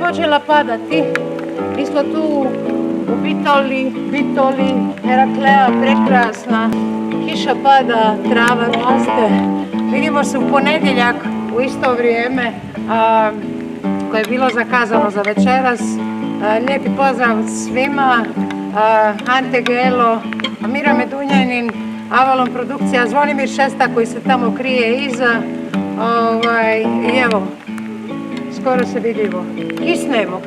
počela padati. Mi smo tu u Bitoli, Heraklea, prekrasna. Kiša pada, trava raste. Vidimo se u ponedjeljak u isto vrijeme koje je bilo zakazano za večeras. Lijepi pozdrav svima. Ante Gelo, Mira Medunjanin, Avalon produkcija, Zvonimir Šesta koji se tamo krije iza. I evo, skoro se vidimo. Kisnemo.